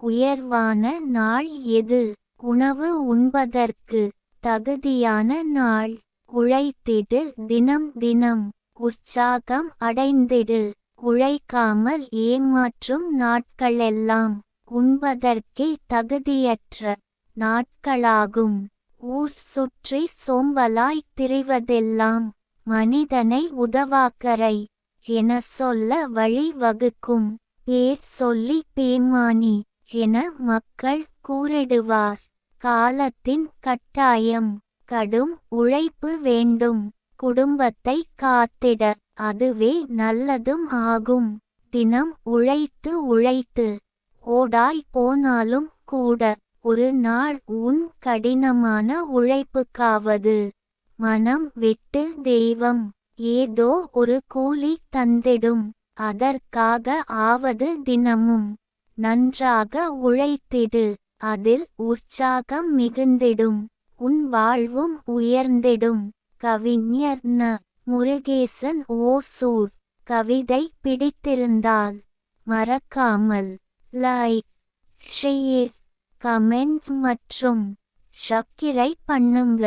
உயர்வான நாள் எது? உணவு உண்பதற்கு தகுதியான நாள். உழைத்திடு தினம் தினம். உற்சாகம் அடைந்திடு. உழைக்காமல் ஏமாற்றும் நாட்களெல்லாம் உண்பதற்கே தகுதியற்ற நாட்களாகும். ஊர் சுற்றி சோம்பலாய் திரிவதெல்லாம் மனிதனை உதவாக்கரை என சொல்ல வழி வகுக்கும். பேர் சொல்லி பேமானி என மக்கள் கூறிடுவார். காலத்தின் கட்டாயம். கடும் உழைப்பு வேண்டும். குடும்பத்தை காத்திட அதுவே நல்லதும் ஆகும். தினம் உழைத்து உழைத்து ஓடாய் போனாலும் கூட ஒரு நாள் உன் கடினமான உழைப்புக்காவது மனம் விட்டு தெய்வம் ஏதோ ஒரு கூலி தந்திடும். அதற்காக ஆவது தினமும் நன்றாக உழைத்திடு. அதில் உற்சாகம் மிகுந்திடும். உன் வாழ்வும் உயர்ந்திடும். கவிஞர் ந. முருகேசன் ஓசூர். கவிதை பிடித்திருந்தால் மறக்காமல் லைக், ஷேர், கமெண்ட் மற்றும் சப்ஸ்கிரைப் பண்ணுங்க.